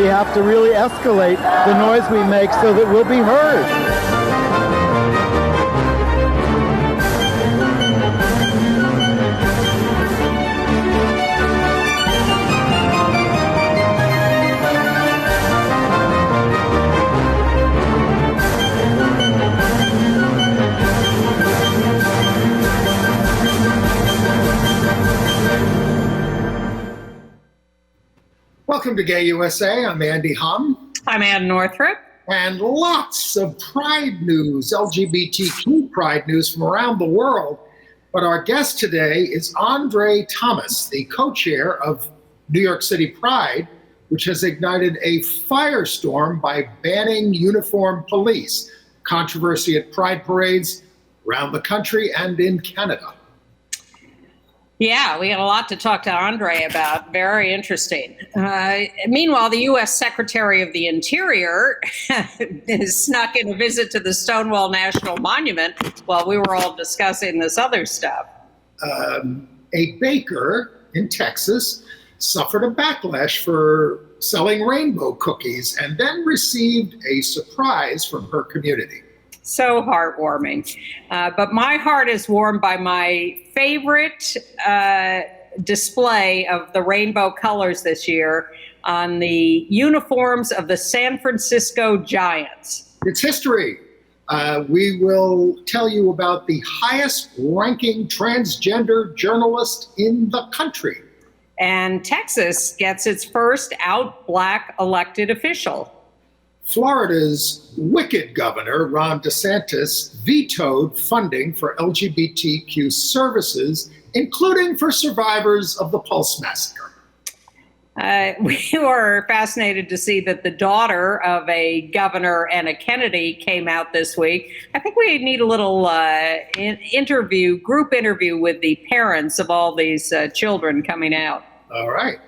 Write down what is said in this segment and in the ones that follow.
we have to really escalate the noise we make so that we'll be heard. Welcome to Gay USA. I'm Andy Hum. I'm Ann Northrup. And lots of Pride news, LGBTQ Pride news from around the world. But our guest today is André Thomas, the co-chair of New York City Pride, which has ignited a firestorm by banning uniformed police. Controversy at Pride parades around the country and in Canada. Yeah, we got a lot to talk to André about. Very interesting. Meanwhile, the U.S. Secretary of the Interior has snuck in a visit to the Stonewall National Monument while we were all discussing this other stuff. A baker in Texas suffered a backlash for selling rainbow cookies and then received a surprise from her community. So heartwarming. But my heart is warmed by my favorite display of the rainbow colors this year on the uniforms of the San Francisco Giants. It's history. We will tell you about the highest ranking transgender journalist in the country. And Texas gets its first out Black elected official. Florida's wicked governor, Ron DeSantis, vetoed funding for LGBTQ services, including for survivors of the Pulse massacre. We were fascinated to see that the daughter of a governor and a Kennedy came out this week. I think we need a little group interview with the parents of all these children coming out. All right.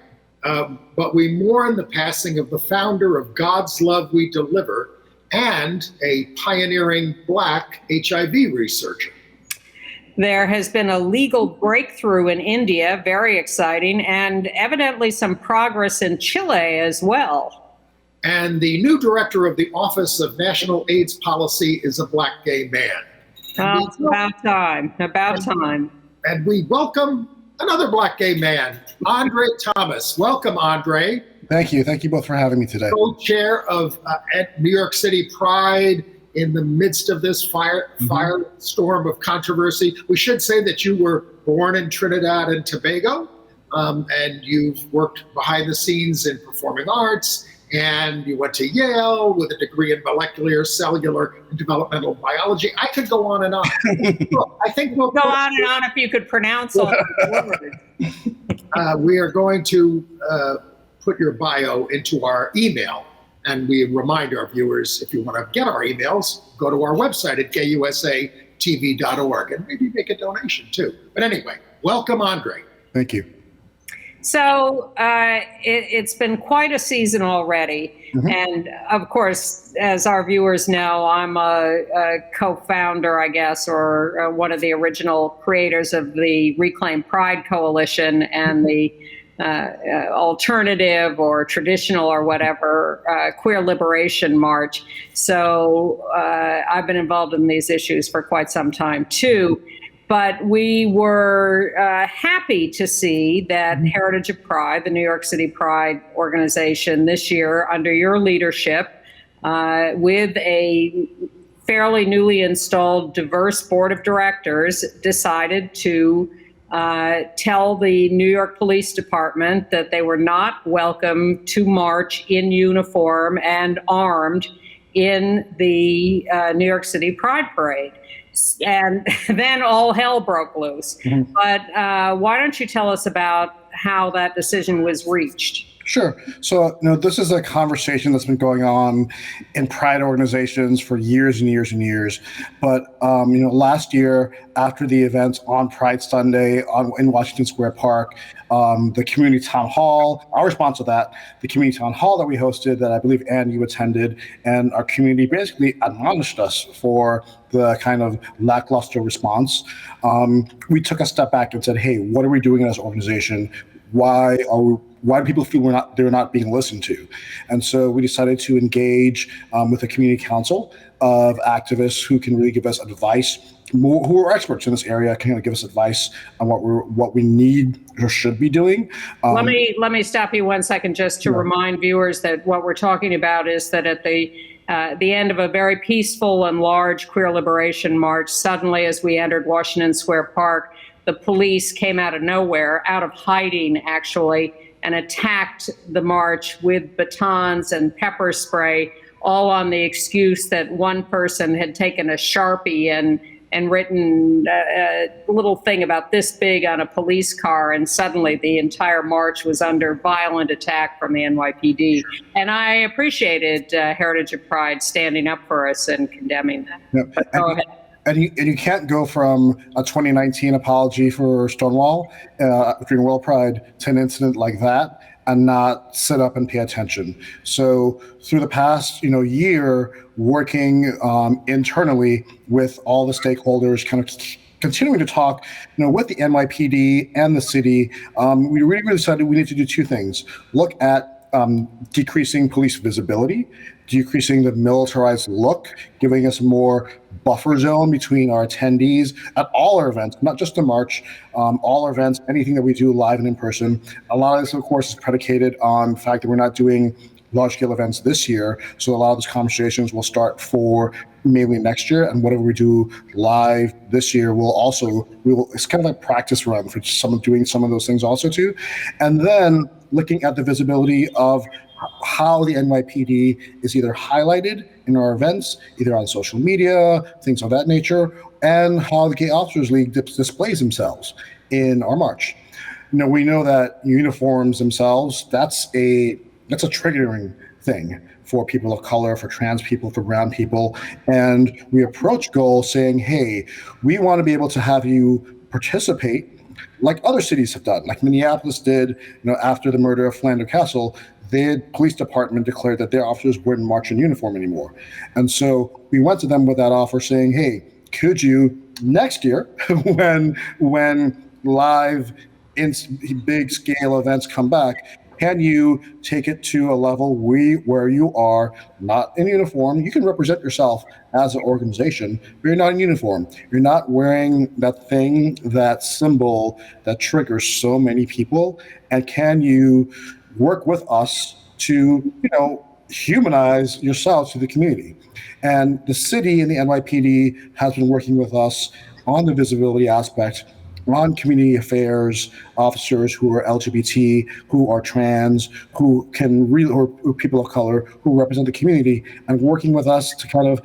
But we mourn the passing of the founder of God's Love We Deliver and a pioneering Black HIV researcher. There has been a legal breakthrough in India, very exciting, and evidently some progress in Chile as well. And the new director of the Office of National AIDS Policy is a Black gay man. Oh, it's about time. And we welcome another Black gay man, André Thomas. Welcome, André. Thank you. Thank you both for having me today. Co-chair of at New York City Pride in the midst of this firestorm of controversy. We should say that you were born in Trinidad and Tobago, and you've worked behind the scenes in performing arts, and you went to Yale with a degree in molecular, cellular, and developmental biology. I could go on and on. I think we'll go on and on if you could pronounce all the words. We are going to put your bio into our email. And we remind our viewers, if you want to get our emails, go to our website at gayusatv.org and maybe make a donation too. But anyway, welcome, André. Thank you. So it's been quite a season already. Mm-hmm. And of course, as our viewers know, I'm a co-founder, I guess, or one of the original creators of the Reclaim Pride Coalition and the alternative or traditional or whatever queer liberation march. So I've been involved in these issues for quite some time too. But we were happy to see that Heritage of Pride, the New York City Pride organization, this year under your leadership, with a fairly newly installed diverse board of directors, decided to tell the New York Police Department that they were not welcome to march in uniform and armed in the New York City Pride Parade. And then all hell broke loose. Mm-hmm. But why don't you tell us about how that decision was reached? Sure. So, this is a conversation that's been going on in Pride organizations for years and years and years. But, last year, after the events on Pride Sunday in Washington Square Park, the community town hall, our response to that, the community town hall that we hosted that I believe, Ann, you attended, and our community basically admonished us for the kind of lackluster response. We took a step back and said, hey, what are we doing as an organization? why do people feel they're not being listened to? And so we decided to engage with a community council of activists who can really give us advice, who are experts in this area, can give us advice on what we need or should be doing. Let me stop you 1 second just to remind viewers that what we're talking about is that at the end of a very peaceful and large queer liberation march, suddenly as we entered Washington Square Park, the police came out of nowhere, out of hiding actually, and attacked the march with batons and pepper spray, all on the excuse that one person had taken a Sharpie and written a little thing about this big on a police car, and suddenly the entire march was under violent attack from the NYPD. And I appreciated Heritage of Pride standing up for us and condemning that. Yeah. But go ahead. And you can't go from a 2019 apology for Stonewall during World Pride to an incident like that and not sit up and pay attention. So through the past year, working internally with all the stakeholders, kind of continuing to talk with the NYPD and the city, we really decided we need to do two things. Look at decreasing police visibility, decreasing the militarized look, giving us more buffer zone between our attendees at all our events, not just the march, all our events, anything that we do live and in person. A lot of this, of course, is predicated on the fact that we're not doing large-scale events this year. So a lot of those conversations will start for maybe next year, and whatever we do live this year it's kind of like practice run for doing some of those things also too. And then looking at the visibility of how the NYPD is either highlighted in our events, either on social media, things of that nature, and how the Gay Officers League displays themselves in our march. We know that uniforms themselves, that's a triggering thing for people of color, for trans people, for brown people. And we approach goals saying, hey, we want to be able to have you participate like other cities have done, like Minneapolis did, after the murder of Philander Castle. The police department declared that their officers wouldn't march in uniform anymore. And so we went to them with that offer saying, hey, could you next year when live in big scale events come back, can you take it to a level where you are not in uniform? You can represent yourself as an organization, but you're not in uniform. You're not wearing that thing, that symbol that triggers so many people. And can you work with us to, humanize yourself to the community? And the city and the NYPD has been working with us on the visibility aspect, on community affairs officers who are LGBT, who are trans, who can or people of color who represent the community, and working with us to kind of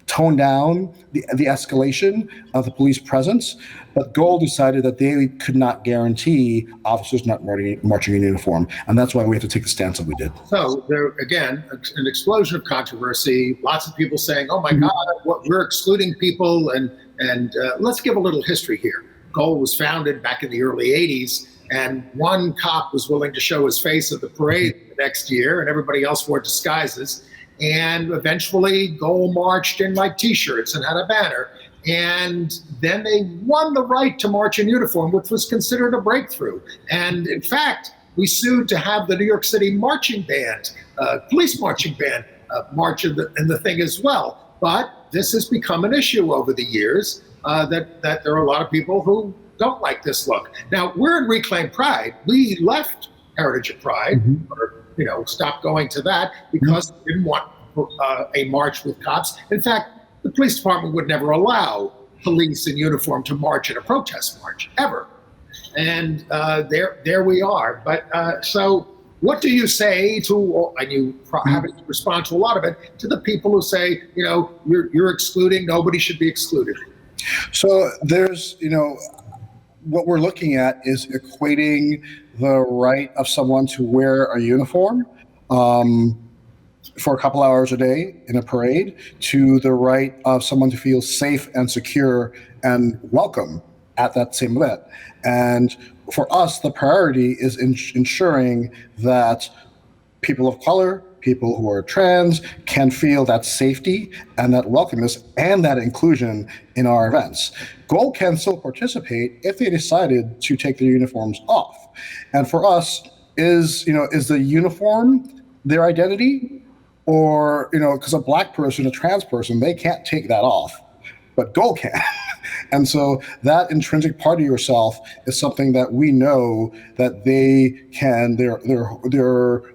tone down the escalation of the police presence. But Gold decided that they could not guarantee officers not marching in uniform. And that's why we have to take the stance that we did. So there, again, an explosion of controversy, lots of people saying, oh my God, we're excluding people. And let's give a little history here. Gold was founded back in the early 80s, and one cop was willing to show his face at the parade the next year, and everybody else wore disguises. And eventually, Gold marched in like T-shirts and had a banner. And then they won the right to march in uniform, which was considered a breakthrough. And in fact, we sued to have the New York City marching band, police marching band, march in the thing as well. But this has become an issue over the years. That there are a lot of people who don't like this look. Now, we're in Reclaim Pride. We left Heritage of Pride, or stopped going to that because we didn't want a march with cops. In fact, the police department would never allow police in uniform to march in a protest march, ever. And there we are. But so what do you say to, and you have to respond to a lot of it, to the people who say, you're excluding, nobody should be excluded? So there's, what we're looking at is equating the right of someone to wear a uniform for a couple hours a day in a parade to the right of someone to feel safe and secure and welcome at that same event. And for us, the priority is ensuring that people of color, people who are trans, can feel that safety and that welcomeness and that inclusion in our events. Gold can still participate if they decided to take their uniforms off. And for us, is the uniform their identity? Or, because a black person, a trans person, they can't take that off, but gold can. And so that intrinsic part of yourself is something that we know that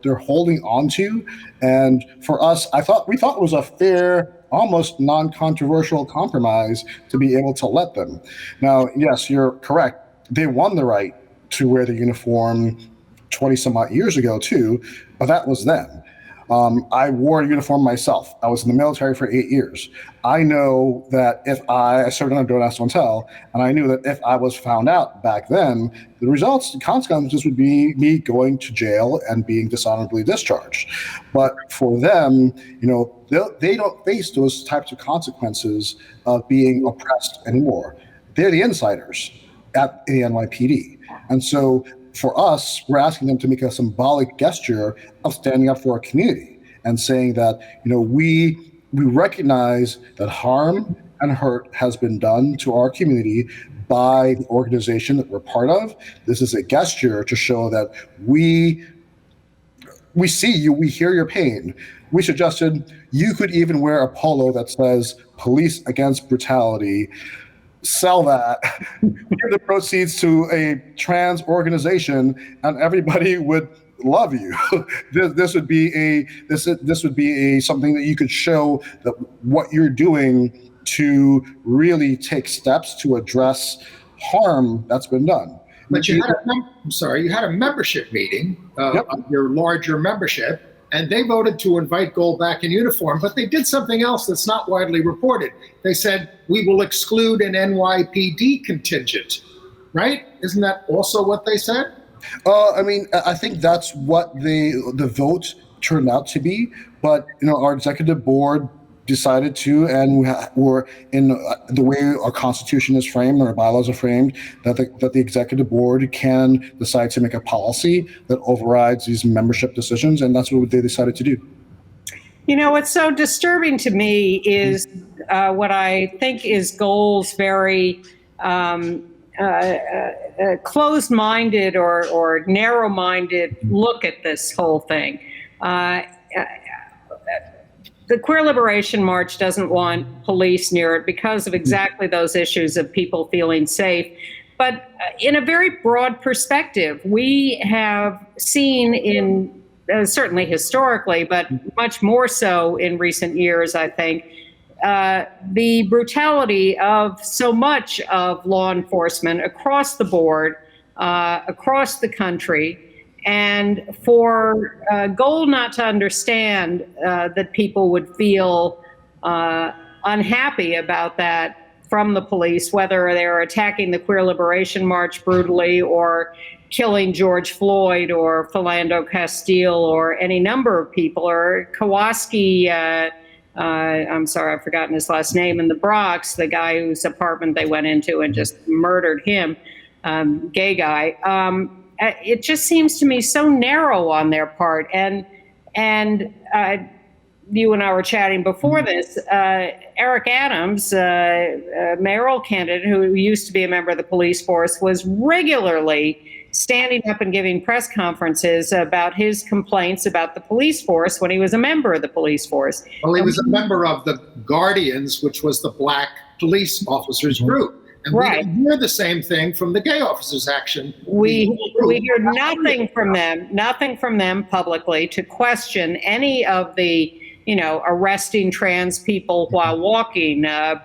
they're holding on to. And for us, we thought it was a fair, almost non-controversial compromise to be able to let them. Now, yes, you're correct. They won the right to wear the uniform 20 some odd years ago too, but that was them. I wore a uniform myself. I was in the military for 8 years. I know that if I served on a Don't Ask, Don't Tell, and I knew that if I was found out back then, the consequences would be me going to jail and being dishonorably discharged. But for them, they don't face those types of consequences of being oppressed anymore. They're the insiders at the NYPD. And so for us, we're asking them to make a symbolic gesture of standing up for our community and saying that, we recognize that harm and hurt has been done to our community by the organization that we're part of. This is a gesture to show that we see you, we hear your pain. We suggested you could even wear a polo that says "Police Against Brutality." Sell that, give the proceeds to a trans organization, and everybody would love you. This would be something that you could show that what you're doing to really take steps to address harm that's been done. But you had a membership meeting of your larger membership, and they voted to invite Gold back in uniform, but they did something else that's not widely reported. They said, we will exclude an NYPD contingent, right? Isn't that also what they said? I think that's what the vote turned out to be, but our executive board decided to, and we're in the way our constitution is framed, our bylaws are framed, that the executive board can decide to make a policy that overrides these membership decisions, and that's what they decided to do. What's so disturbing to me is what I think is Gold's very closed-minded or narrow-minded look at this whole thing. The Queer Liberation March doesn't want police near it because of exactly those issues of people feeling safe. But in a very broad perspective, we have seen in, certainly historically, but much more so in recent years, I think, the brutality of so much of law enforcement across the board, across the country. And for Gold not to understand that people would feel unhappy about that from the police, whether they're attacking the Queer Liberation March brutally or killing George Floyd or Philando Castile or any number of people, or Kowalski, I'm sorry, I've forgotten his last name, in the Bronx, the guy whose apartment they went into and just murdered him, gay guy. It just seems to me so narrow on their part. And you and I were chatting before this, Eric Adams, mayoral candidate who used to be a member of the police force, was regularly standing up and giving press conferences about his complaints about the police force when he was a member of the police force. Well, he was a member of the Guardians, which was the black police officers group. And we don't hear the same thing from the gay officers action. We hear nothing from them publicly to question any of the, arresting trans people while walking, letting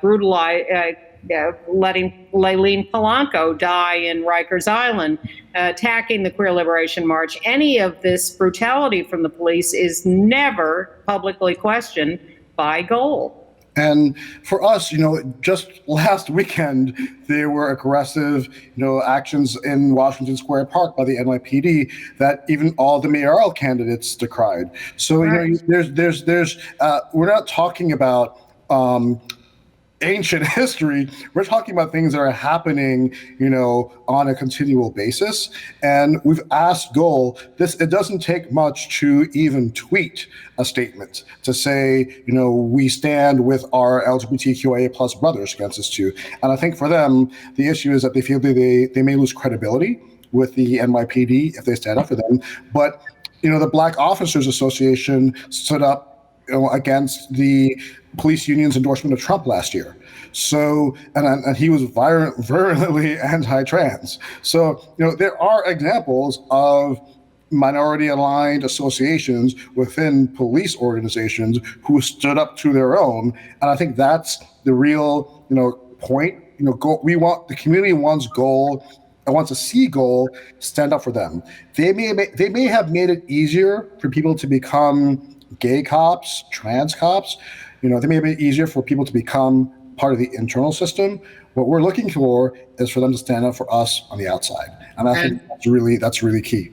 Layleen Polanco die in Rikers Island, attacking the Queer Liberation March. Any of this brutality from the police is never publicly questioned by Gold. And for us, just last weekend, there were aggressive, actions in Washington Square Park by the NYPD that even all the mayoral candidates decried. So, we're not talking about ancient history. We're talking about things that are happening, on a continual basis. And we've asked Gold, it doesn't take much to even tweet a statement to say, we stand with our LGBTQIA plus brothers against this too. And I think for them, the issue is that they feel they may lose credibility with the NYPD if they stand up for them. But the Black Officers Association stood up against the police union's endorsement of Trump last year. So, and he was virulently anti-trans. So, there are examples of minority-aligned associations within police organizations who stood up to their own, and I think that's the real, point. The community wants to see goal stand up for them. They may have made it easier for people to become gay cops, trans cops. They may have made it easier for people to become part of the internal system. What we're looking for is for them to stand up for us on the outside, and I think that's really key.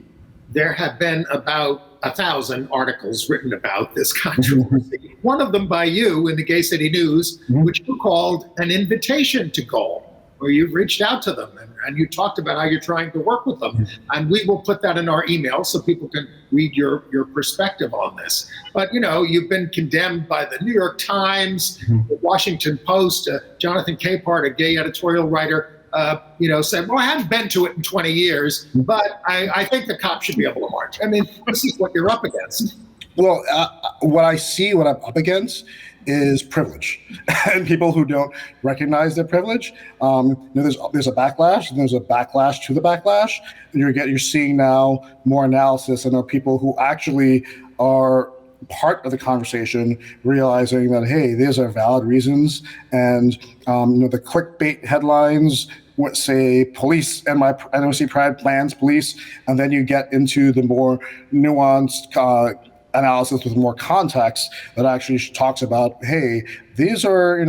There have been about 1,000 articles written about this controversy. One of them by you in the Gay City News, which you called an invitation to goal, where you've reached out to them and you talked about how you're trying to work with them. And we will put that in our email so people can read your perspective on this. But, you've been condemned by the New York Times, the Washington Post, Jonathan Capehart, a gay editorial writer, said, well, I haven't been to it in 20 years, but I think the cops should be able to march. I mean, this is what you're up against. Well, what I'm up against is privilege, and people who don't recognize their privilege. There's a backlash, and there's a backlash to the backlash. And you're seeing now more analysis, and there are people who actually are part of the conversation, realizing that, hey, these are valid reasons. And the clickbait headlines would say police and NYC Pride plans police, and then you get into the more nuanced analysis with more context that actually talks about, hey, these are,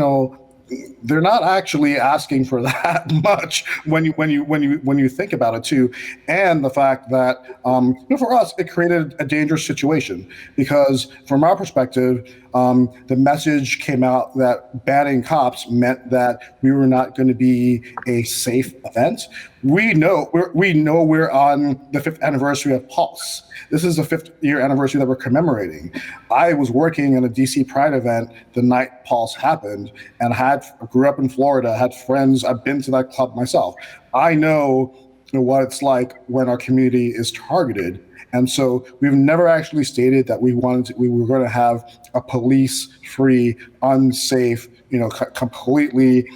they're not actually asking for that much when you think about it too, and the fact that for us it created a dangerous situation, because from our perspective, the message came out that banning cops meant that we were not going to be a safe event. We know we're on the 5th anniversary of Pulse. This is the 5th year anniversary that we're commemorating. I was working in a DC Pride event the night Pulse happened, and grew up in Florida, had friends. I've been to that club myself. I know what it's like when our community is targeted. And so we've never actually stated that we were going to have a police-free, unsafe, completely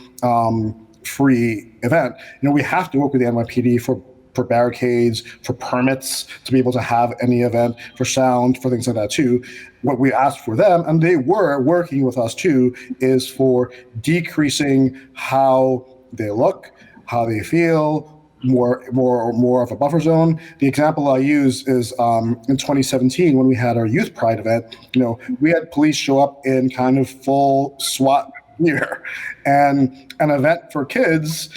free event. We have to work with the NYPD for barricades, for permits to be able to have any event, for sound, for things like that too. What we asked for them, and they were working with us too, is for decreasing how they look, how they feel, more of a buffer zone. The example I use is in 2017 when we had our Youth Pride event. We had police show up in kind of full SWAT gear, and an event for kids,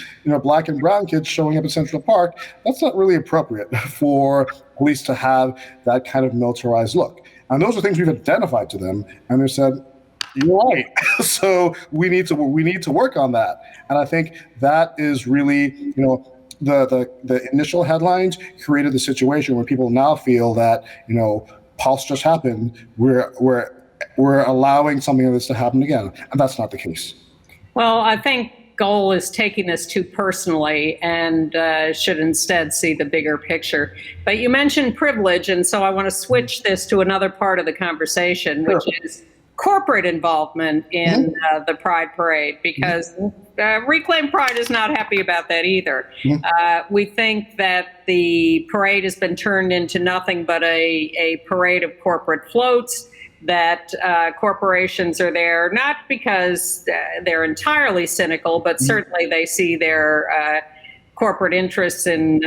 Black and brown kids showing up at Central Park. That's not really appropriate for police to have that kind of militarized look. And those are things we've identified to them, and they said, you're right. So we need to work on that. And I think that is really, the initial headlines created the situation where people now feel that, Pulse just happened. We're allowing something like this to happen again, and that's not the case. Well, I think Goal is taking this too personally and should instead see the bigger picture. But you mentioned privilege, and so I want to switch this to another part of the conversation, which is corporate involvement in the Pride Parade, because Reclaim Pride is not happy about that either. We think that the parade has been turned into nothing but a parade of corporate floats, that corporations are there not because they're entirely cynical, but certainly they see their corporate interests in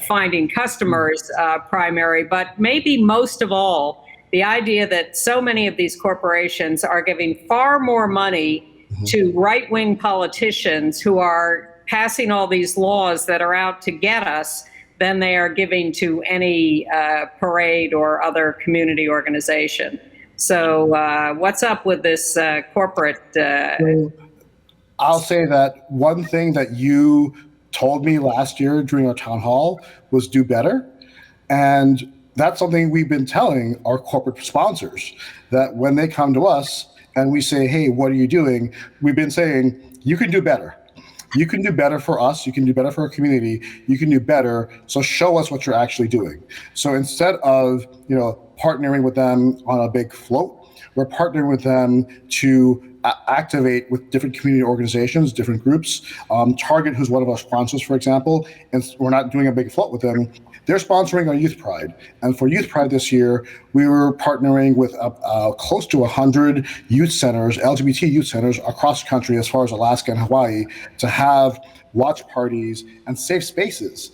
finding customers primary, but maybe most of all, the idea that so many of these corporations are giving far more money to right-wing politicians who are passing all these laws that are out to get us than they are giving to any parade or other community organization. So what's up with this corporate? I'll say that one thing that you told me last year during our town hall was do better. And that's something we've been telling our corporate sponsors, that when they come to us and we say, hey, what are you doing? We've been saying, you can do better. you can do better for us, you can do better for our community, you can do better, so show us what you're actually doing. So instead of, partnering with them on a big float, we're partnering with them to activate with different community organizations, different groups. Target, who's one of our sponsors, for example, and we're not doing a big float with them. They're sponsoring our Youth Pride. And for Youth Pride this year, we were partnering with close to 100 youth centers, LGBT youth centers across the country, as far as Alaska and Hawaii, to have watch parties and safe spaces.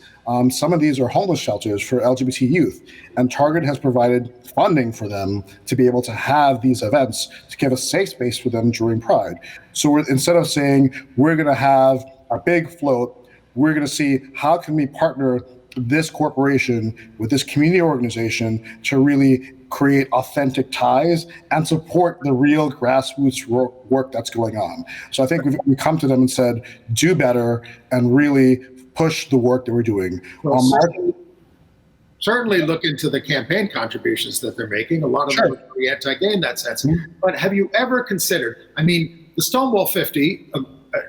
Some of these are homeless shelters for LGBT youth, and Target has provided funding for them to be able to have these events, to give a safe space for them during Pride. So instead of saying we're going to have a big float, we're going to see how can we partner this corporation with this community organization to really create authentic ties and support the real grassroots work that's going on. So I think we come to them and said, do better and really push the work that we're doing. Certainly look into the campaign contributions that they're making. A lot of them are pretty anti-gay in that sense. Mm-hmm. But have you ever considered, the Stonewall 50,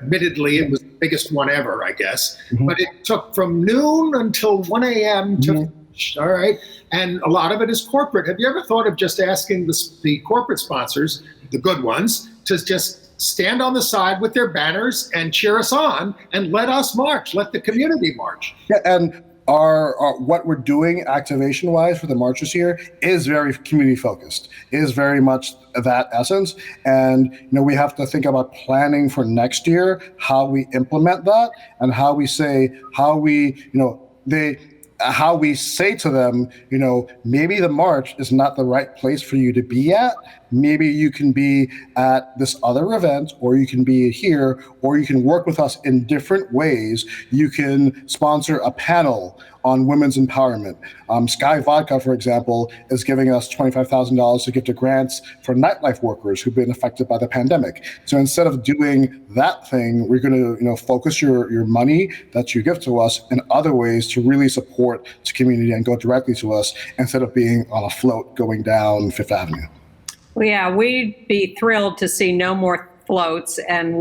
admittedly, it was the biggest one ever, I guess, but it took from noon until 1 a.m. to finish, all right? And a lot of it is corporate. Have you ever thought of just asking the corporate sponsors, the good ones, to just stand on the side with their banners and cheer us on and let us march, let the community march? Yeah, and our what we're doing activation-wise for the marches here is very community-focused, is very much that essence. And we have to think about planning for next year, how we implement that, and how we say to them, maybe the march is not the right place for you to be at. Maybe you can be at this other event, or you can be here, or you can work with us in different ways. You can sponsor a panel on women's empowerment. Sky Vodka, for example, is giving us $25,000 to give to grants for nightlife workers who've been affected by the pandemic. So instead of doing that thing, we're going to focus your money that you give to us in other ways to really support the community and go directly to us instead of being on a float going down Fifth Avenue. Well, yeah, we'd be thrilled to see no more floats, and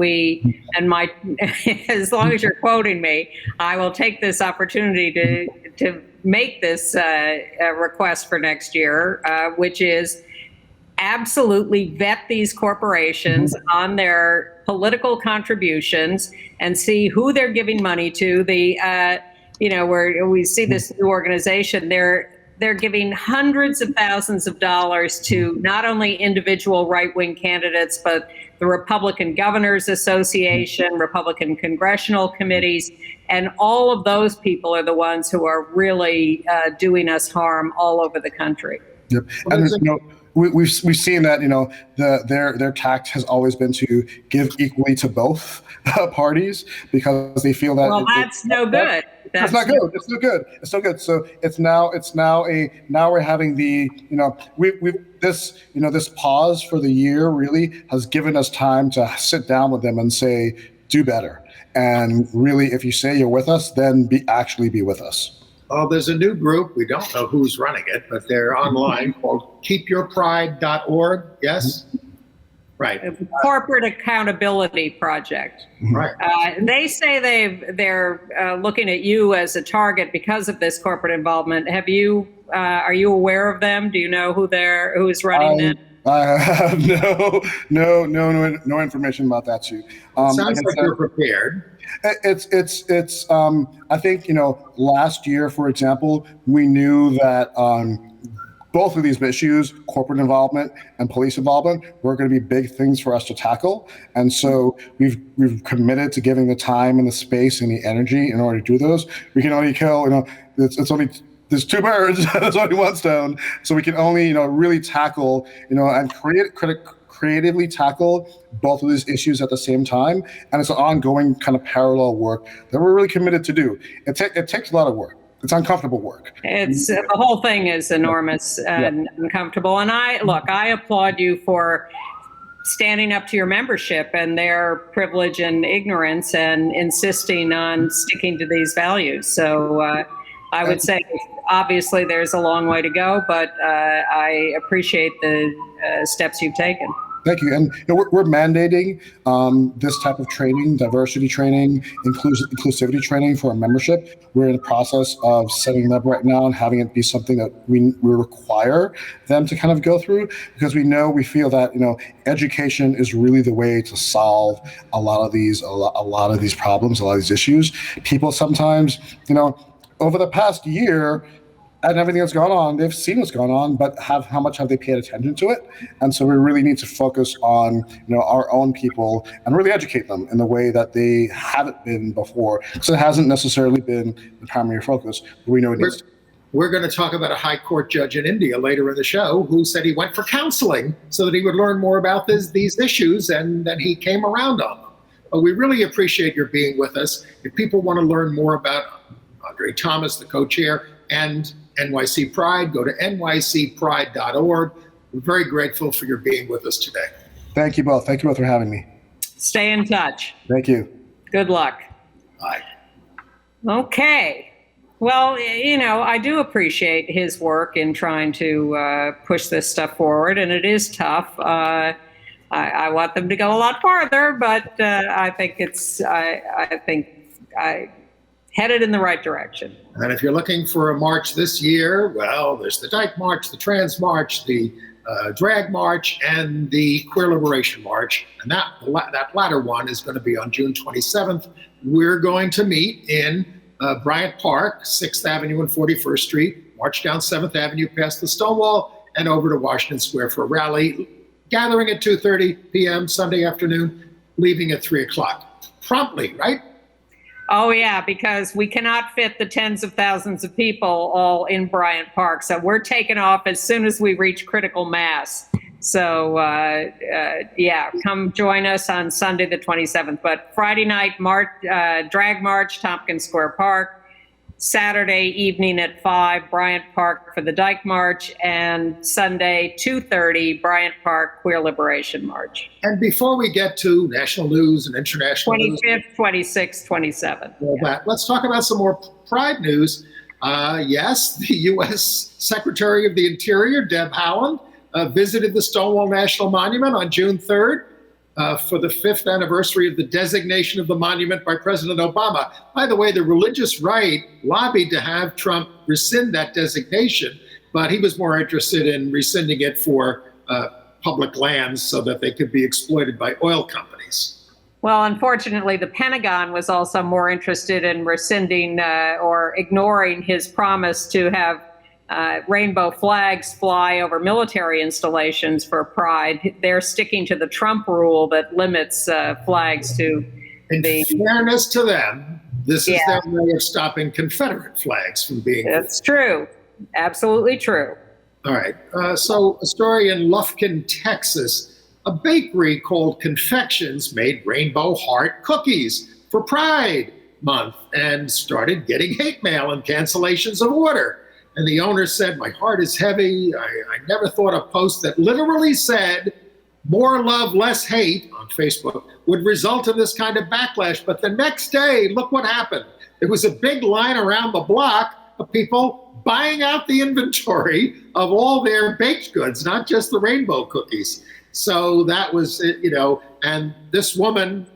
as long as you're quoting me, I will take this opportunity to make this request for next year, which is absolutely vet these corporations on their political contributions and see who they're giving money to. Where we see this new organization, they're giving hundreds of thousands of dollars to not only individual right-wing candidates, but the Republican Governors Association, Republican congressional committees, and all of those people are the ones who are really doing us harm all over the country. Yep, and we've seen that their tact has always been to give equally to both parties because they feel that that's no good. That's not good. It's still good. It's still good. So now we're having this pause for the year really has given us time to sit down with them and say, do better. And really, if you say you're with us, then actually be with us. Oh, there's a new group. We don't know who's running it, but they're online called keepyourpride.org. Yes? Right. Corporate Accountability Project. Right. They say they're looking at you as a target because of this corporate involvement. Are you aware of them? Do you know who's running them? I have no information about that too. Sounds like you're prepared. It's I think last year, for example, we knew that both of these issues, corporate involvement and police involvement, were going to be big things for us to tackle. And so we've committed to giving the time and the space and the energy in order to do those. We can only kill, there's two birds, there's only one stone. So we can only, really tackle, and creatively tackle both of these issues at the same time. And it's an ongoing kind of parallel work that we're really committed to do. It takes a lot of work. It's uncomfortable work. The whole thing is enormous and uncomfortable. And I applaud you for standing up to your membership and their privilege and ignorance and insisting on sticking to these values. So I would say, obviously, there's a long way to go, but I appreciate the steps you've taken. Thank you. And we're mandating this type of training, diversity training, inclusivity training for our membership. We're in the process of setting it up right now and having it be something that we require them to kind of go through, because we feel that education is really the way to solve a lot of these problems, a lot of these issues. People sometimes, over the past year, and everything that's gone on, they've seen what's going on, but how much have they paid attention to it? And so we really need to focus on, our own people and really educate them in the way that they haven't been before. So it hasn't necessarily been the primary focus, but we know it needs to. We're going to talk about a high court judge in India later in the show who said he went for counseling so that he would learn more about these issues, and then he came around on them. But we really appreciate your being with us. If people want to learn more about André Thomas, the co-chair, and NYC Pride, go to nycpride.org. We're very grateful for your being with us today. Thank you both. Thank you both for having me. Stay in touch. Thank you. Good luck. Bye. Okay. Well, I do appreciate his work in trying to push this stuff forward, and it is tough. I want them to go a lot farther, but I think I headed in the right direction. And if you're looking for a march this year, well, there's the Dyke March, the Trans March, the Drag March, and the Queer Liberation March. And that latter one is going to be on June 27th. We're going to meet in Bryant Park, 6th Avenue and 41st Street, march down 7th Avenue past the Stonewall and over to Washington Square for a rally, gathering at 2:30 p.m. Sunday afternoon, leaving at 3 o'clock. Promptly, right? Oh, yeah, because we cannot fit the tens of thousands of people all in Bryant Park. So we're taking off as soon as we reach critical mass. So, come join us on Sunday the 27th. But Friday night, drag march, Tompkins Square Park. Saturday evening at 5, Bryant Park for the Dyke March, and Sunday, 2:30, Bryant Park Queer Liberation March. And before we get to national news and international 25th, 26th, 27th. Let's talk about some more Pride news. Yes, the U.S. Secretary of the Interior, Deb Haaland, visited the Stonewall National Monument on June 3rd. For the 5th anniversary of the designation of the monument by President Obama. By the way, the religious right lobbied to have Trump rescind that designation, but he was more interested in rescinding it for public lands so that they could be exploited by oil companies. Well, unfortunately, the Pentagon was also more interested in rescinding or ignoring his promise to have rainbow flags fly over military installations for Pride. They're sticking to the Trump rule that limits flags to In fairness to them, this is their way of stopping Confederate flags from being. That's true. Absolutely true. All right. So a story in Lufkin, Texas. A bakery called Confections made rainbow heart cookies for Pride Month and started getting hate mail and cancellations of order. And the owner said, "My heart is heavy. I never thought a post that literally said, 'more love, less hate' on Facebook would result in this kind of backlash." But the next day, look what happened. There was a big line around the block of people buying out the inventory of all their baked goods, not just the rainbow cookies. So that was, and this woman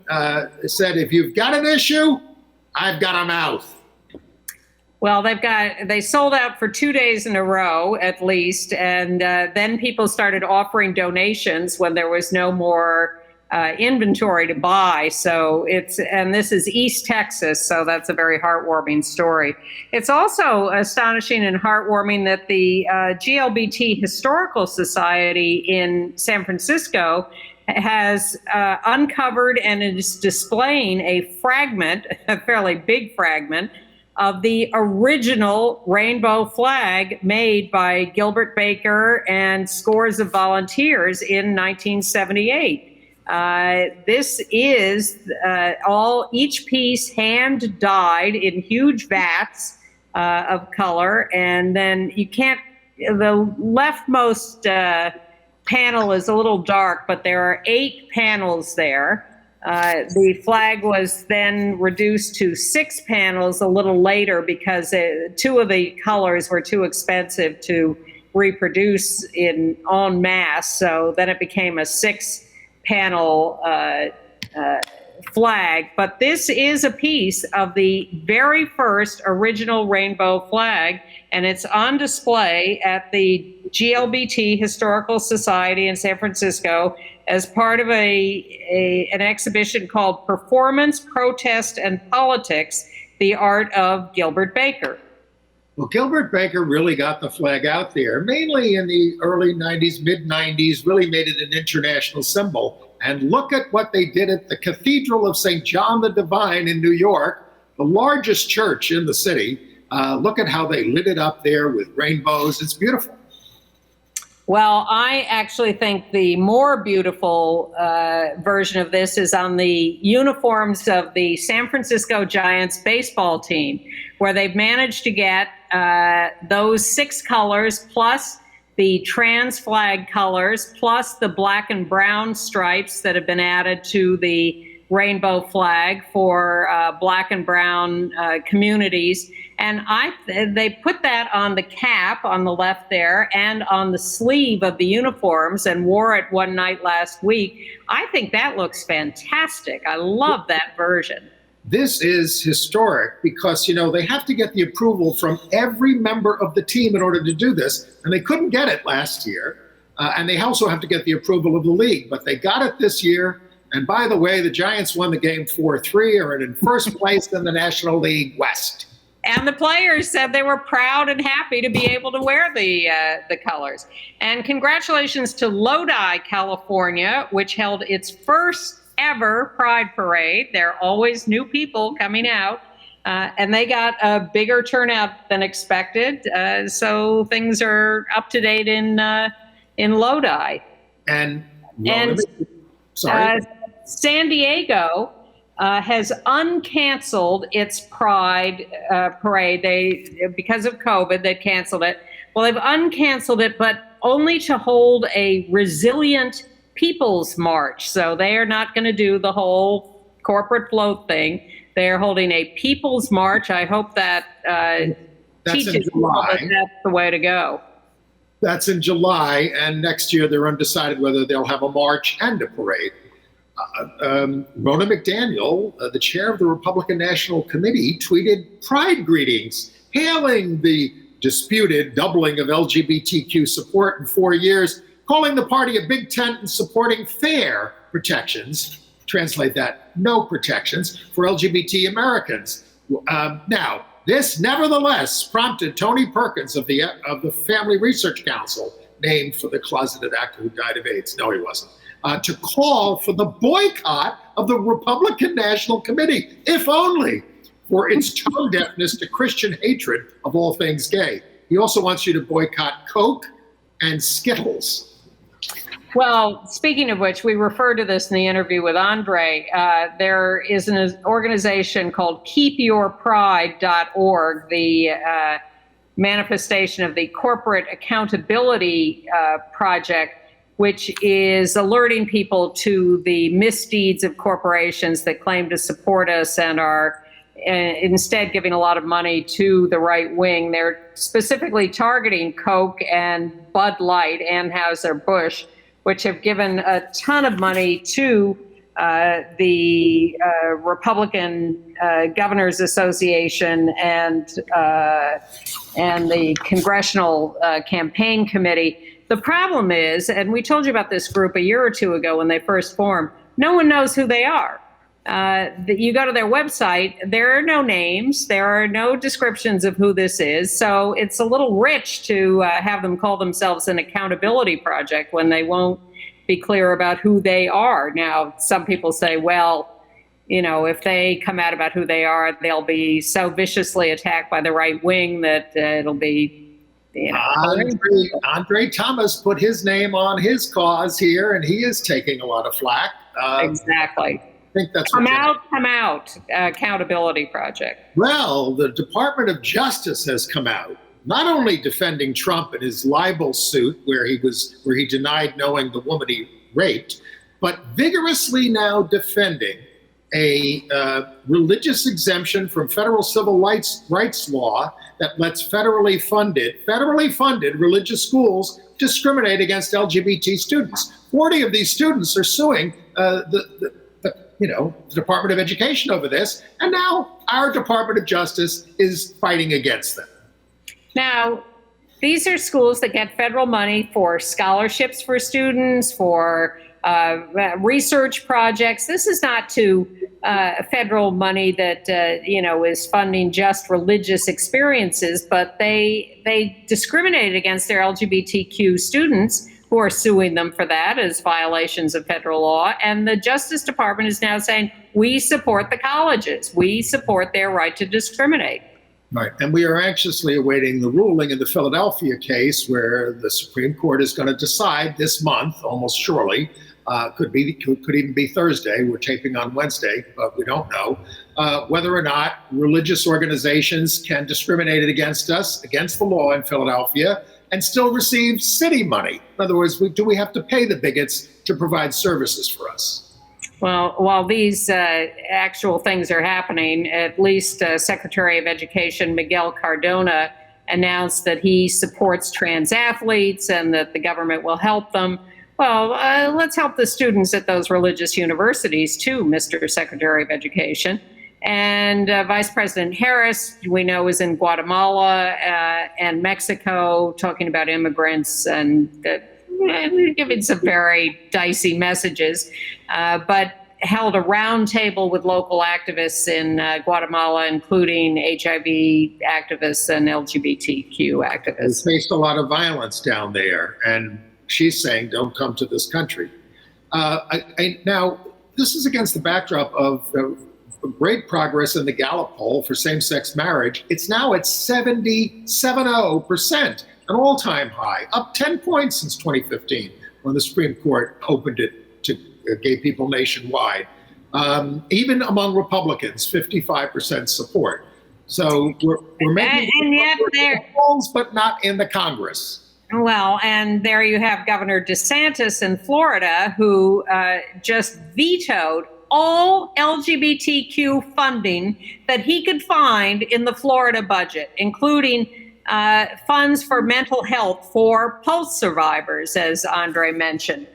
said, "If you've got an issue, I've got a mouth." Well, they sold out for 2 days in a row at least, and then people started offering donations when there was no more inventory to buy. So and this is East Texas, so that's a very heartwarming story. It's also astonishing and heartwarming that the LGBT Historical Society in San Francisco has uncovered and is displaying a fragment, a fairly big fragment, of the original rainbow flag made by Gilbert Baker and scores of volunteers in 1978. This is each piece hand dyed in huge vats of color, and then the leftmost panel is a little dark, but there are 8 panels there. The flag was then reduced to 6 panels a little later because 2 of the colors were too expensive to reproduce in en masse. So then it became a 6-panel flag. But this is a piece of the very first original rainbow flag, and it's on display at the LGBT Historical Society in San Francisco as part of an exhibition called Performance, Protest, and Politics, the Art of Gilbert Baker. Well, Gilbert Baker really got the flag out there, mainly in the early 90s, mid-90s, really made it an international symbol. And look at what they did at the Cathedral of St. John the Divine in New York, the largest church in the city. Look at how they lit it up there with rainbows. It's beautiful. Well, I actually think the more beautiful version of this is on the uniforms of the San Francisco Giants baseball team, where they've managed to get those 6 colors plus the trans flag colors plus the black and brown stripes that have been added to the rainbow flag for black and brown communities. And they put that on the cap on the left there and on the sleeve of the uniforms and wore it one night last week. I think that looks fantastic. I love that version. This is historic because, you know, they have to get the approval from every member of the team in order to do this. And they couldn't get it last year. And they also have to get the approval of the league. But they got it this year. And by the way, the Giants won the game 4-3, are in first place in the National League West. And the players said they were proud and happy to be able to wear the colors. And congratulations to Lodi, California, which held its first ever Pride Parade. There are always new people coming out. And they got a bigger turnout than expected. So things are up to date in Lodi. And San Diego has uncanceled its Pride parade. Because of COVID, they canceled it. Well, they've uncanceled it, but only to hold a resilient People's March. So they are not going to do the whole corporate float thing. They're holding a People's March. I hope that teaches people that that's the way to go. That's in July, and next year they're undecided whether they'll have a march and a parade. Ronna McDaniel, the chair of the Republican National Committee, tweeted Pride greetings, hailing the disputed doubling of LGBTQ support in 4 years, calling the party a big tent and supporting fair protections. Translate that, no protections for LGBT Americans. Now, this nevertheless prompted Tony Perkins of the Family Research Council, named for the closeted actor who died of AIDS, no he wasn't, to call for the boycott of the Republican National Committee, if only for its tone deafness to Christian hatred of all things gay. He also wants you to boycott Coke and Skittles. Well, speaking of which, we referred to this in the interview with Andre. There is an organization called keepyourpride.org, the manifestation of the Corporate Accountability Project, which is alerting people to the misdeeds of corporations that claim to support us and are instead giving a lot of money to the right wing. They're specifically targeting Coke and Bud Light, Anheuser-Busch, which have given a ton of money to the Republican Governors Association and the Congressional Campaign Committee. The problem is, and we told you about this group a year or two ago when they first formed, no one knows who they are. You go to their website, there are no names, there are no descriptions of who this is. So it's a little rich to have them call themselves an accountability project when they won't be clear about who they are. Now, some people say, well, you know, if they come out about who they are, they'll be so viciously attacked by the right wing that it'll be, you know. André Thomas put his name on his cause here, and he is taking a lot of flack. Exactly. I think that's come out, accountability project. Well, the Department of Justice has come out, not only defending Trump in his libel suit where he denied knowing the woman he raped, but vigorously now defending a religious exemption from federal civil rights law that lets federally funded religious schools discriminate against LGBT students. 40 of these students are suing the Department of Education over this, and now our Department of Justice is fighting against them. Now, these are schools that get federal money for scholarships for students, for research projects. This is not to federal money that is funding just religious experiences, but they discriminated against their LGBTQ students who are suing them for that as violations of federal law. And the Justice Department is now saying, we support the colleges. We support their right to discriminate. Right. And we are anxiously awaiting the ruling in the Philadelphia case, where the Supreme Court is going to decide this month, almost surely. Could even be Thursday. We're taping on Wednesday, but we don't know whether or not religious organizations can discriminate against us, against the law in Philadelphia, and still receive city money. In other words, do we have to pay the bigots to provide services for us? Well, while these actual things are happening, at least Secretary of Education Miguel Cardona announced that he supports trans athletes and that the government will help them. Well, let's help the students at those religious universities too, Mr. Secretary of Education. And Vice President Harris, we know, is in Guatemala and Mexico talking about immigrants and giving some very dicey messages, but held a roundtable with local activists in Guatemala, including HIV activists and LGBTQ activists. We faced a lot of violence down there, and she's saying, don't come to this country. Now, this is against the backdrop of great progress in the Gallup poll for same-sex marriage. It's now at 70%, an all-time high, up 10 points since 2015, when the Supreme Court opened it to gay people nationwide. Even among Republicans, 55% support. So we're making polls, but not in the Congress. Well, and there you have Governor DeSantis in Florida, who just vetoed all LGBTQ funding that he could find in the Florida budget, including funds for mental health for Pulse survivors, as Andre mentioned,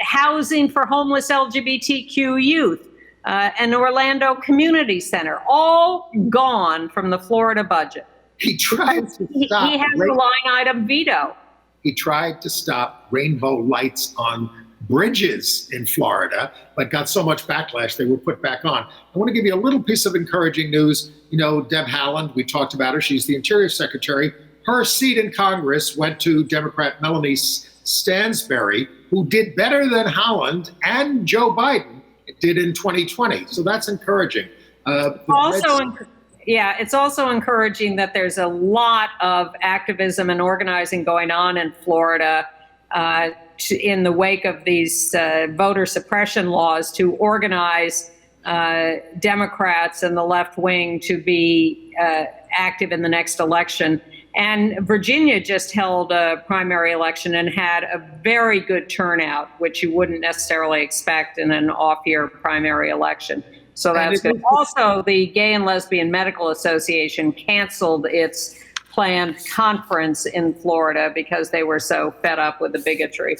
housing for homeless LGBTQ youth, an Orlando community center, all gone from the Florida budget. He tried to stop. He has a line item veto. He tried to stop rainbow lights on bridges in Florida, but got so much backlash they were put back on. I want to give you a little piece of encouraging news. You know, Deb Haaland, we talked about her. She's the Interior Secretary. Her seat in Congress went to Democrat Melanie Stansbury, who did better than Haaland and Joe Biden did in 2020. So that's encouraging. It's also encouraging that there's a lot of activism and organizing going on in Florida in the wake of these voter suppression laws to organize Democrats and the left wing to be active in the next election. And Virginia just held a primary election and had a very good turnout, which you wouldn't necessarily expect in an off-year primary election. So that's good. Also, the Gay and Lesbian Medical Association canceled its planned conference in Florida because they were so fed up with the bigotry.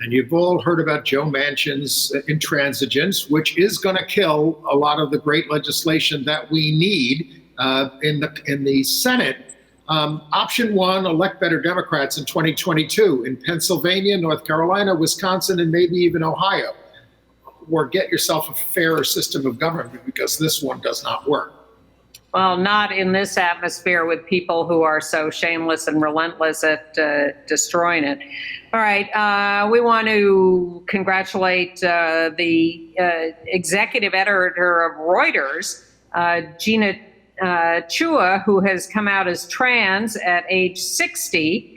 And you've all heard about Joe Manchin's intransigence, which is going to kill a lot of the great legislation that we need in the Senate. Option one, elect better Democrats in 2022 in Pennsylvania, North Carolina, Wisconsin, and maybe even Ohio. Or get yourself a fairer system of government, because this one does not work. Well, not in this atmosphere with people who are so shameless and relentless at destroying it. All right, we want to congratulate the executive editor of Reuters, Gina Chua, who has come out as trans at age 60,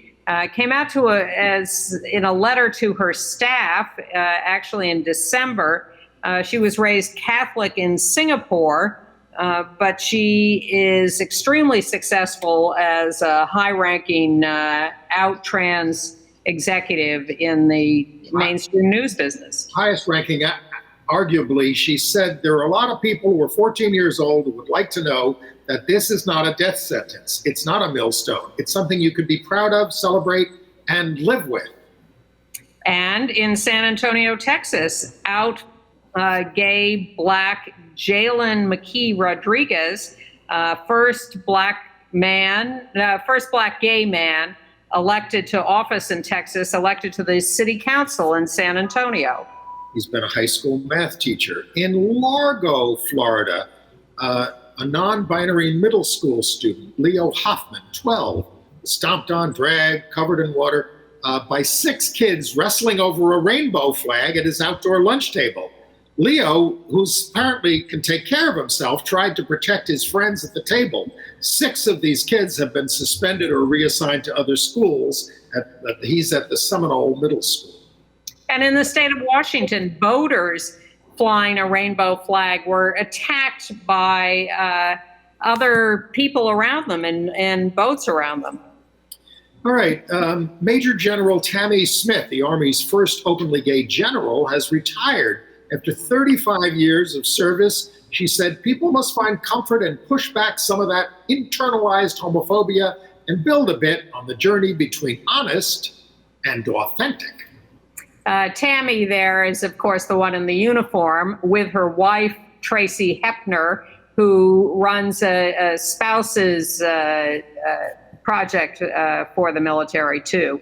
came out as in a letter to her staff, actually in December. She was raised Catholic in Singapore, but she is extremely successful as a high-ranking out trans executive in the mainstream news business. Highest ranking arguably, she said there are a lot of people who are 14 years old who would like to know that this is not a death sentence. It's not a millstone. It's something you could be proud of, celebrate, and live with. And in San Antonio, Texas, out gay Black Jalen McKee Rodriguez, first Black gay man elected to office in Texas, elected to the city council in San Antonio. He's been a high school math teacher. In Largo, Florida, a non-binary middle school student, Leo Hoffman, 12, stomped on, dragged, covered in water by 6 kids wrestling over a rainbow flag at his outdoor lunch table. Leo, who's apparently can take care of himself, tried to protect his friends at the table. 6 of these kids have been suspended or reassigned to other schools. He's at the Seminole Middle School. And in the state of Washington, boaters flying a rainbow flag were attacked by other people around them and boats around them. All right. Major General Tammy Smith, the Army's first openly gay general, has retired. After 35 years of service, she said people must find comfort and push back some of that internalized homophobia and build a bit on the journey between honest and authentic. Tammy there is, of course, the one in the uniform with her wife, Tracy Hepner, who runs a spouses project for the military, too.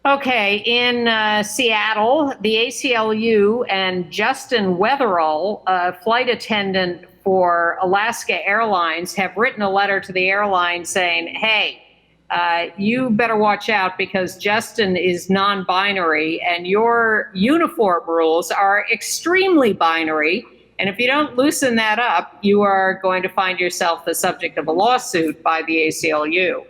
Okay, in Seattle, the ACLU and Justin Wetherall, a flight attendant for Alaska Airlines, have written a letter to the airline saying, hey, you better watch out because Justin is non-binary and your uniform rules are extremely binary. And if you don't loosen that up, you are going to find yourself the subject of a lawsuit by the ACLU.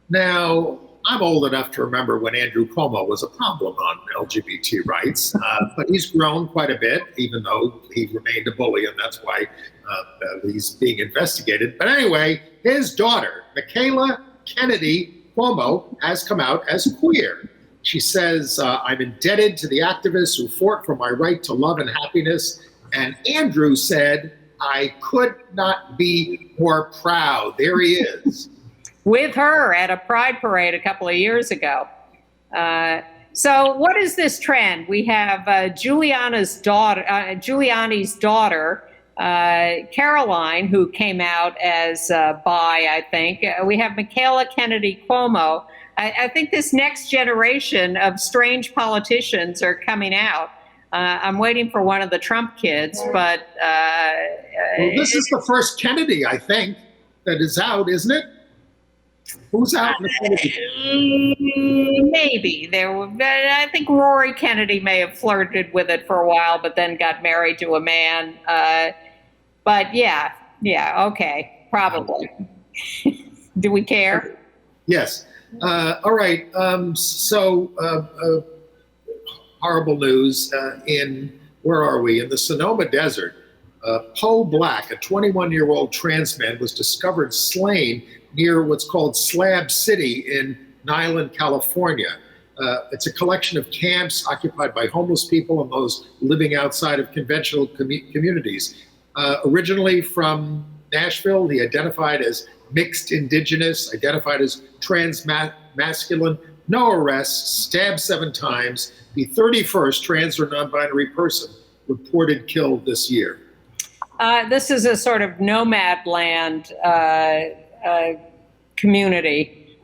Now, I'm old enough to remember when Andrew Cuomo was a problem on LGBT rights, but he's grown quite a bit, even though he remained a bully, and that's why he's being investigated. But anyway, his daughter, Michaela Kennedy Cuomo, has come out as queer. She says, I'm indebted to the activists who fought for my right to love and happiness. And Andrew said, I could not be more proud. There he is. With her at a pride parade a couple of years ago. So what is this trend? We have Giuliani's daughter, Caroline, who came out as bi, I think. We have Michaela Kennedy Cuomo. I think this next generation of strange politicians are coming out. I'm waiting for one of the Trump kids, but... well, this is the first Kennedy, I think, that is out, isn't it? Who's out? Maybe. I think Rory Kennedy may have flirted with it for a while, but then got married to a man. But yeah, okay, probably. Do we care? Yes. All right. Horrible news where are we? In the Sonoma Desert. Poe Black, a 21-year-old trans man, was discovered slain near what's called Slab City in Niland, California. It's a collection of camps occupied by homeless people and those living outside of conventional communities. Originally from Nashville, he identified as mixed indigenous, identified as trans masculine, no arrests, stabbed 7 times, the 31st trans or non-binary person reported killed this year. This is a sort of nomad land community.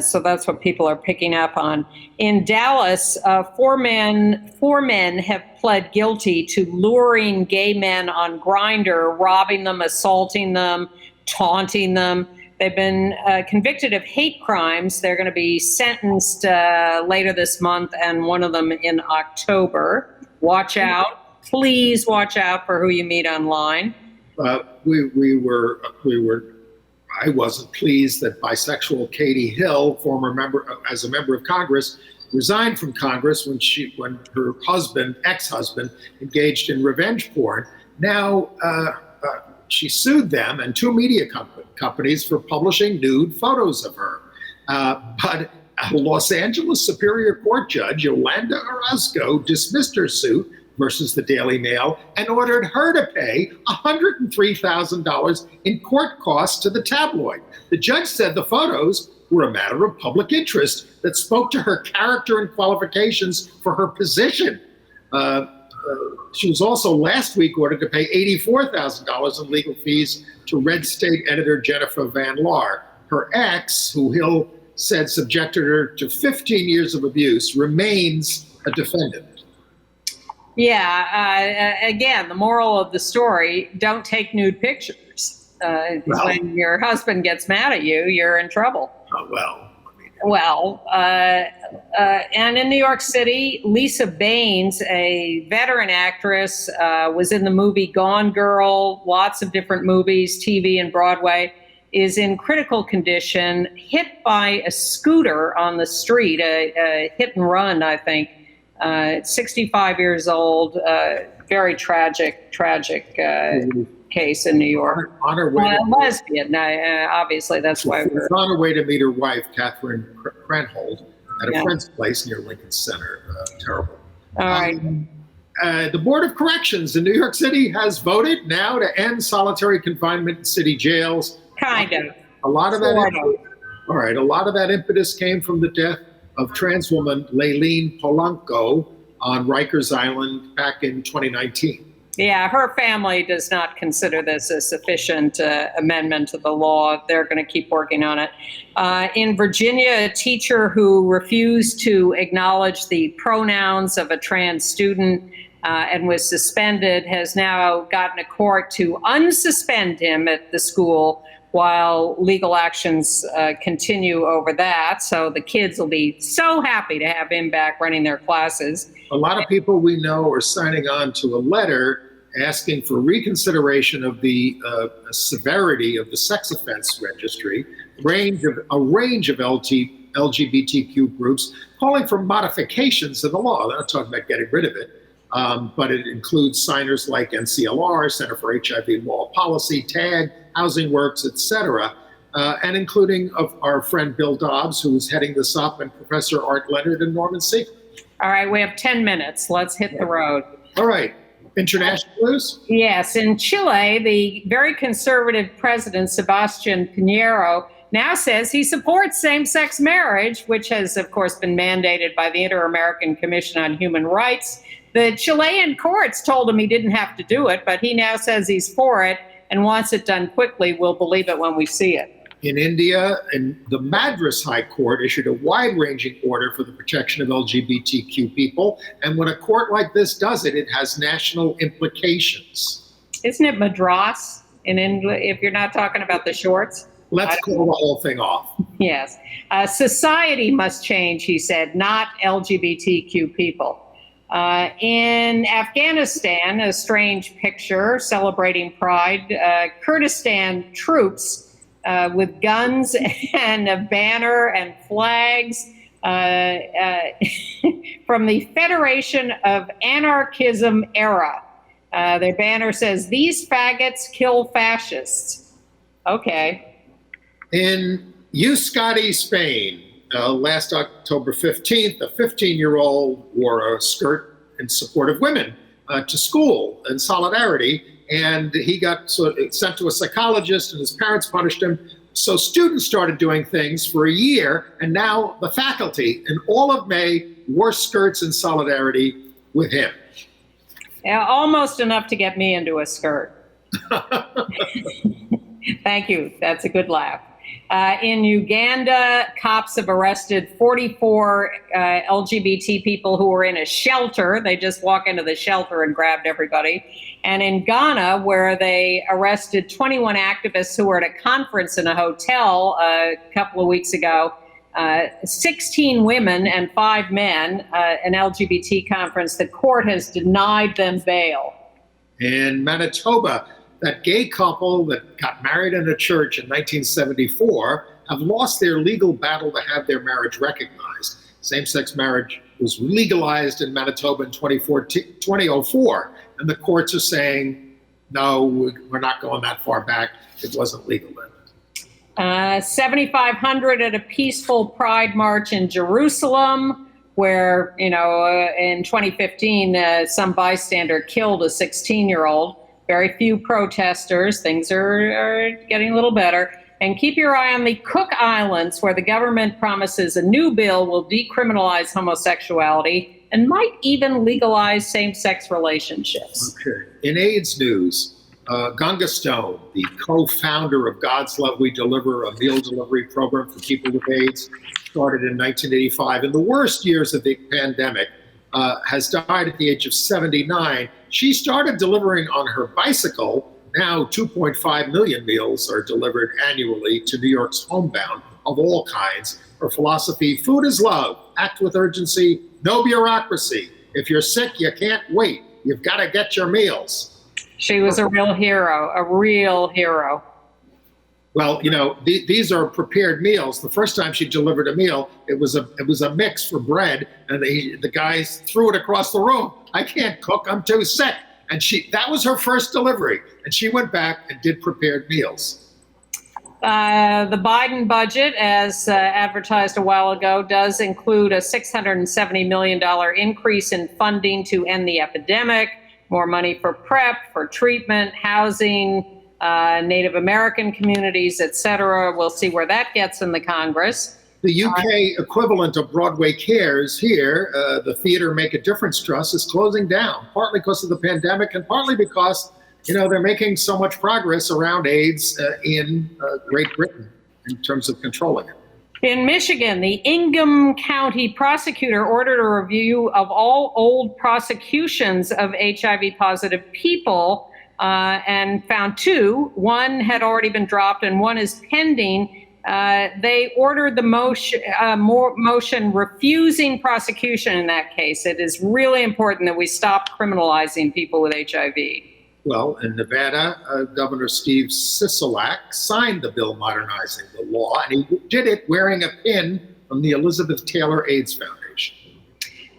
So that's what people are picking up on. In Dallas, 4 men have pled guilty to luring gay men on Grindr, robbing them, assaulting them, taunting them. They've been convicted of hate crimes. They're going to be sentenced later this month, and one of them in October. Watch out. Please watch out for who you meet online. I wasn't pleased that bisexual Katie Hill, as a member of Congress, resigned from Congress when her ex-husband, engaged in revenge porn. Now she sued them and 2 media companies for publishing nude photos of her. But a Los Angeles Superior Court judge, Yolanda Orozco, dismissed her suit, versus the Daily Mail and ordered her to pay $103,000 in court costs to the tabloid. The judge said the photos were a matter of public interest that spoke to her character and qualifications for her position. She was also last week ordered to pay $84,000 in legal fees to Red State editor Jennifer Van Laar. Her ex, who Hill said subjected her to 15 years of abuse, remains a defendant. Yeah, again, the moral of the story, don't take nude pictures. When your husband gets mad at you, you're in trouble. And in New York City, Lisa Baines, a veteran actress, was in the movie Gone Girl, lots of different movies, TV and Broadway, is in critical condition, hit by a scooter on the street, a hit and run, I think. 65 years old, very tragic case in New York. On her way to lesbian, obviously that's why we're on her way to meet her wife, Catherine Krenhold, at a friend's place near Lincoln Center. Terrible. All right. The Board of Corrections in New York City has voted now to end solitary confinement in city jails. Kind of. A lot of that. All right. A lot of that impetus came from the death of trans woman Layleen Polanco on Rikers Island back in 2019. Yeah, her family does not consider this a sufficient amendment to the law. They're going to keep working on it. In Virginia, a teacher who refused to acknowledge the pronouns of a trans student and was suspended has now gotten a court to unsuspend him at the school while legal actions continue over that. So the kids will be so happy to have him back running their classes. A lot of people we know are signing on to a letter asking for reconsideration of the severity of the sex offense registry, a range of LGBTQ groups calling for modifications in the law. They're not talking about getting rid of it, but it includes signers like NCLR, Center for HIV and Law Policy, TAG, Housing Works, etc., and including of our friend Bill Dobbs, who is heading this up, and Professor Art Leonard and Norman Siegel. All right, we have 10 minutes. Let's hit the road. All right. International news? Yes. In Chile, the very conservative president, Sebastian Piñero, now says he supports same-sex marriage, which has, of course, been mandated by the Inter-American Commission on Human Rights. The Chilean courts told him he didn't have to do it, but he now says he's for it and wants it done quickly. We'll believe it when we see it. In India, and the Madras High Court issued a wide-ranging order for the protection of LGBTQ people. And when a court like this does it, it has national implications. Isn't it Madras in India, if you're not talking about the shorts? Let's call the whole thing off. Yes. Society must change, he said, not LGBTQ people. In Afghanistan, a strange picture celebrating Pride, Kurdistan troops with guns and a banner and flags from the Federation of Anarchism era. Their banner says, "These faggots kill fascists." Okay. In Euskadi, Spain, last October 15th, a 15-year-old wore a skirt in support of women to school in solidarity. And he got sent to a psychologist, and his parents punished him. So students started doing things for a year, and now the faculty in all of May wore skirts in solidarity with him. Yeah, almost enough to get me into a skirt. Thank you. That's a good laugh. In Uganda, cops have arrested 44 LGBT people who were in a shelter. They just walk into the shelter and grabbed everybody. And in Ghana, where they arrested 21 activists who were at a conference in a hotel a couple of weeks ago, 16 women and 5 men, an LGBT conference, the court has denied them bail. In Manitoba, that gay couple that got married in a church in 1974 have lost their legal battle to have their marriage recognized. Same-sex marriage was legalized in Manitoba in 2004, and the courts are saying, no, we're not going that far back. It wasn't legal then. 7,500 at a peaceful Pride march in Jerusalem. where, in 2015, some bystander killed a 16-year-old. Very few protesters. Things are getting a little better. And keep your eye on the Cook Islands, where the government promises a new bill will decriminalize homosexuality and might even legalize same-sex relationships. Okay. In AIDS news, Gunga Stone, the co-founder of God's Love We Deliver, a meal delivery program for people with AIDS, started in 1985. In the worst years of the pandemic, has died at the age of 79. She started delivering on her bicycle. Now 2.5 million meals are delivered annually to New York's homebound of all kinds. Her philosophy, food is love, act with urgency, no bureaucracy. If you're sick, you can't wait. You've got to get your meals. She was a real hero, a real hero. Well, these are prepared meals. The first time she delivered a meal, it was a mix for bread, and the guys threw it across the room. I can't cook, I'm too sick. And that was her first delivery, and she went back and did prepared meals. The Biden budget, as advertised a while ago, does include a $670 million increase in funding to end the epidemic, more money for PrEP, for treatment, housing, Native American communities, et cetera. We'll see where that gets in the Congress. The UK equivalent of Broadway Cares here, the Theatre Make a Difference Trust, is closing down, partly because of the pandemic and partly because, they're making so much progress around AIDS in Great Britain in terms of controlling it. In Michigan, the Ingham County prosecutor ordered a review of all old prosecutions of HIV-positive people and found two. One had already been dropped and one is pending. They ordered the motion refusing prosecution in that case. It is really important that we stop criminalizing people with HIV. Well, in Nevada, Governor Steve Sisolak signed the bill modernizing the law, and he did it wearing a pin from the Elizabeth Taylor AIDS Foundation.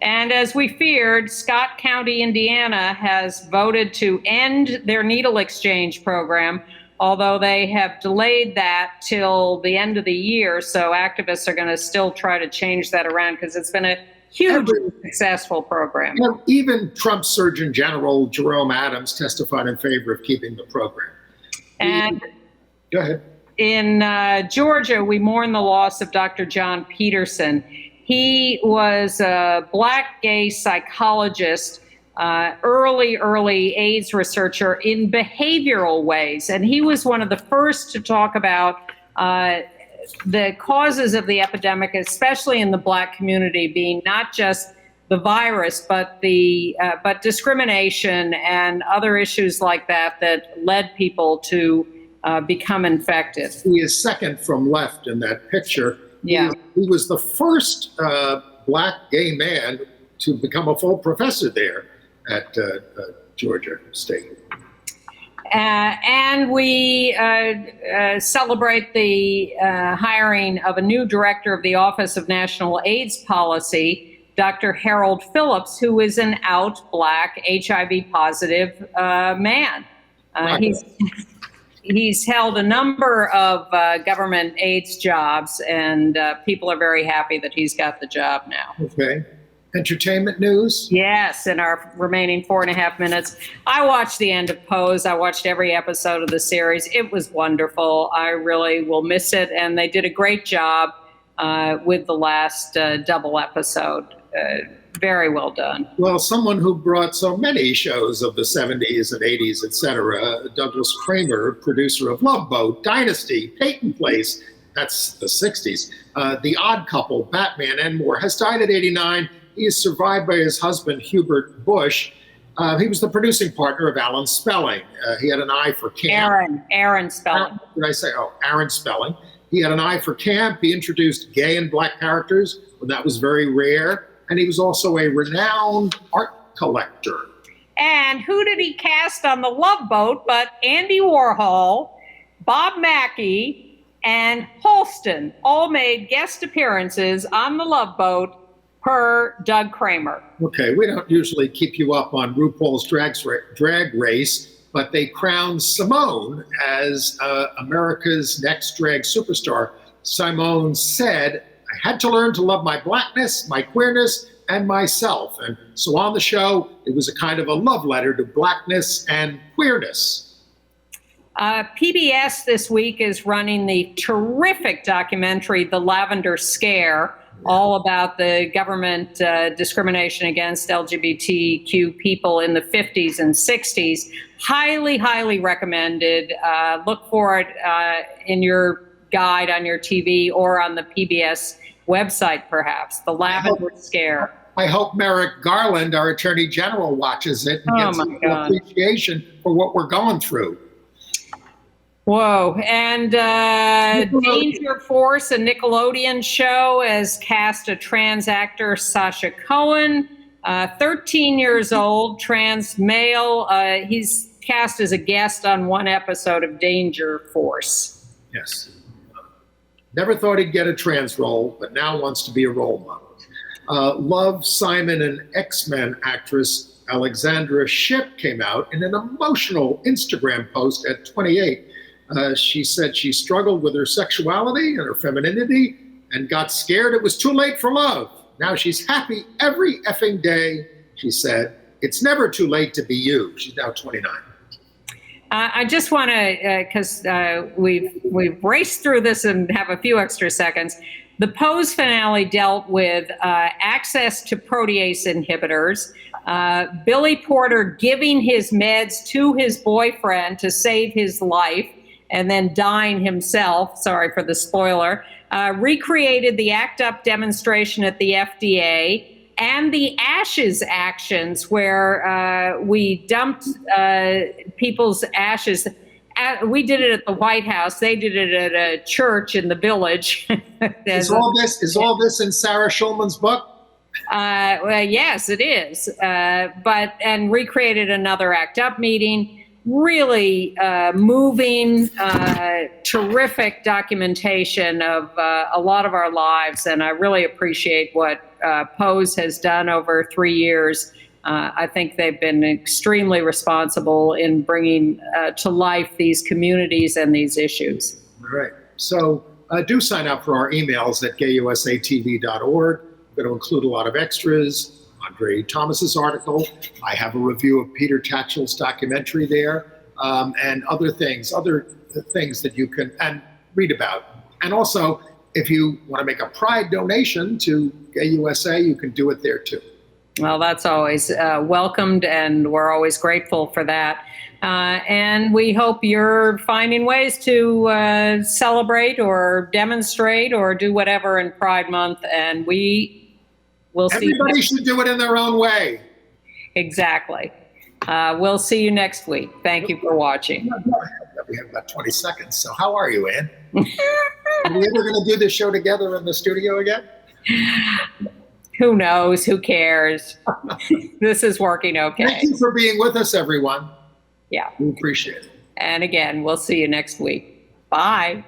And as we feared, Scott County, Indiana, has voted to end their needle exchange program, although they have delayed that till the end of the year. So activists are going to still try to change that around because it's been a hugely successful program. Even Trump's Surgeon General Jerome Adams testified in favor of keeping the program. And go ahead. In Georgia, we mourn the loss of Dr. John Peterson. He was a Black gay psychologist, early AIDS researcher in behavioral ways. And he was one of the first to talk about the causes of the epidemic, especially in the Black community, being not just the virus, but discrimination and other issues like that led people to become infected. He is second from left in that picture. Yeah. He was the first Black gay man to become a full professor there at Georgia State. And we celebrate the hiring of a new director of the Office of National AIDS Policy, Dr. Harold Phillips, who is an out Black HIV positive man. He's held a number of government AIDS jobs, and people are very happy that he's got the job now. Okay. Entertainment news? Yes, in our remaining 4.5 minutes. I watched the end of Pose. I watched every episode of the series. It was wonderful. I really will miss it. And they did a great job with the last double episode. Very well done. Well, someone who brought so many shows of the 70s and 80s, et cetera, Douglas Kramer, producer of Love Boat, Dynasty, Peyton Place, that's the 60s, The Odd Couple, Batman, and more, has died at 89. He is survived by his husband, Hubert Bush. He was the producing partner of Alan Spelling. He had an eye for camp. Aaron Spelling. Did I say? Oh, Aaron Spelling. He had an eye for camp. He introduced gay and Black characters when that was very rare. And he was also a renowned art collector. And who did he cast on The Love Boat but Andy Warhol, Bob Mackie, and Holston all made guest appearances on The Love Boat per Doug Kramer. Okay, we don't usually keep you up on RuPaul's drag race, but they crowned Simone as America's next drag superstar. Simone said I had to learn to love my blackness, my queerness, and myself. And so on the show, it was a kind of a love letter to blackness and queerness. PBS this week is running the terrific documentary, The Lavender Scare, all about the government discrimination against LGBTQ people in the 50s and 60s. Highly, highly recommended. Look for it in your guide on your TV or on the PBS website, perhaps. The Lavender Scare. I hope Merrick Garland, our Attorney General, watches it and gets some appreciation for what we're going through. Whoa. And Danger Force, a Nickelodeon show, has cast a trans actor, Sacha Cohen, 13 years old, trans male. He's cast as a guest on one episode of Danger Force. Yes. Never thought he'd get a trans role, but now wants to be a role model. Love, Simon, and X-Men actress Alexandra Shipp came out in an emotional Instagram post at 28. She said she struggled with her sexuality and her femininity and got scared it was too late for love. Now she's happy every effing day, she said. It's never too late to be you. She's now 29. I just want to, because we've raced through this and have a few extra seconds. The Pose finale dealt with access to protease inhibitors, Billy Porter giving his meds to his boyfriend to save his life, and then dying himself, sorry for the spoiler, recreated the ACT UP demonstration at the FDA, and the ashes actions where we dumped people's ashes. We did it at the White House. They did it at a church in the Village. Is all this in Sarah Schulman's book? Well, yes, it is. And recreated another ACT UP meeting. Really moving, terrific documentation of a lot of our lives. And I really appreciate what Pose has done over 3 years. I think they've been extremely responsible in bringing to life these communities and these issues. All right. So do sign up for our emails at gayusatv.org. We're going to include a lot of extras. André Thomas's article. I have a review of Peter Tatchell's documentary there, and other things that you can read about. And also, if you want to make a Pride donation to Gay USA, you can do it there too. Well, that's always welcomed, and we're always grateful for that. And we hope you're finding ways to celebrate or demonstrate or do whatever in Pride Month, and we'll see. Everybody should do it in their own way. Exactly. We'll see you next week. Thank you for watching. We have about 20 seconds. So how are you, Ann? Are we ever going to do this show together in the studio again? Who knows? Who cares? This is working okay. Thank you for being with us, everyone. Yeah. We appreciate it. And again, we'll see you next week. Bye.